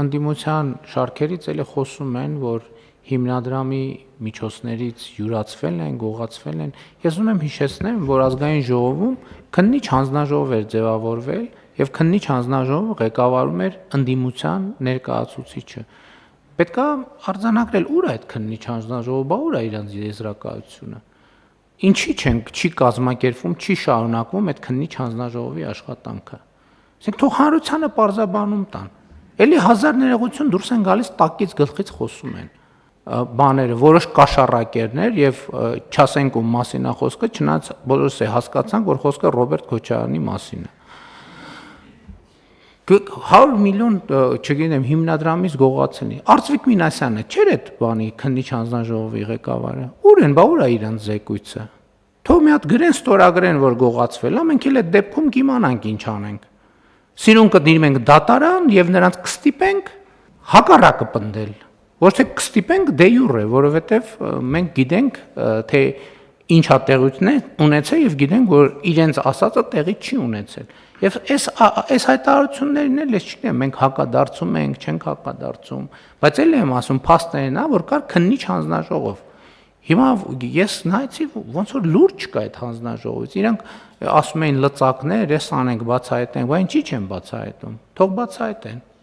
ընդդիմության շարքերից էլի խոսում են, որ հիմնադրամի միջոցներից յուրացվել են, գողացվել են։ Ես ունեմ հիշեցնեմ, որ ազգային ժողովում քննիչ հանձնաժողով էր ձևավորվել եւ քննիչ հանձնաժողովը ղեկավարում էր ընդդիմության ներկայացուցիչը։ Պետք է արձանագրել ուր է այդ քննիչ հանձնաժողովը, ուր է իրանց եզրակացությունը։ Ինչի չի կազմակերպվում, չի շարունակվում այդ քննիչ հանձնաժողովի աշխատանքը։ Ասենք թող հանրությանը պարզաբանում տան։ Էլի հազար ներողություն դուրս են գալիս տակից գլխից խոսում են բաները, որոշ կաշառակերներ եւ չասենք ում մասին է խոսքը, չնայած բոլորս է հասկացանք, որ խոսքը Ռոբերտ Քոչարյանի մասին է։ 100 միլիոն, չգիտեմ, հիմնադրամից գողացնի։ Արծվիկ Մինասյանը չէր այդ բանի քննիչ հանձնաժողովի ղեկավարը։ Ուր են, բա ուր է իրանց զեկույցը։ Թող մի հատ գրեն, ստորագրեն, որ գողացվել է, մենք էլ այդ դեպքում կիմանանք ինչ անենք։ Սիրուն կդիմենք դատարան եւ նրանց կստիպենք հակառակը պնդել։ Ոչ թե կստիպենք դե յուրե, որովհետեւ մենք գիտենք, թե ինչա տեղություն է ունեցել եւ գիտենք, որ իրենց ասածը տեղի չի ունեցել։ Եվ այս հայտարարություններն էլ ես չգիտեմ, մենք հակադարձում ենք, չենք հակադարձում, բայց էլ եմ ասում, փաստերն է, որ կար քննիչ հանձնաժողով։ Հիմա ես նայեցի, ոնց որ լուրջ չկա այդ հանձնաժողովից։ Իրանք ասում էին լծակներ, ես անենք, բացահայտենք, բայց ինչի չեն բացահայտում։ Թող բացահայտեն։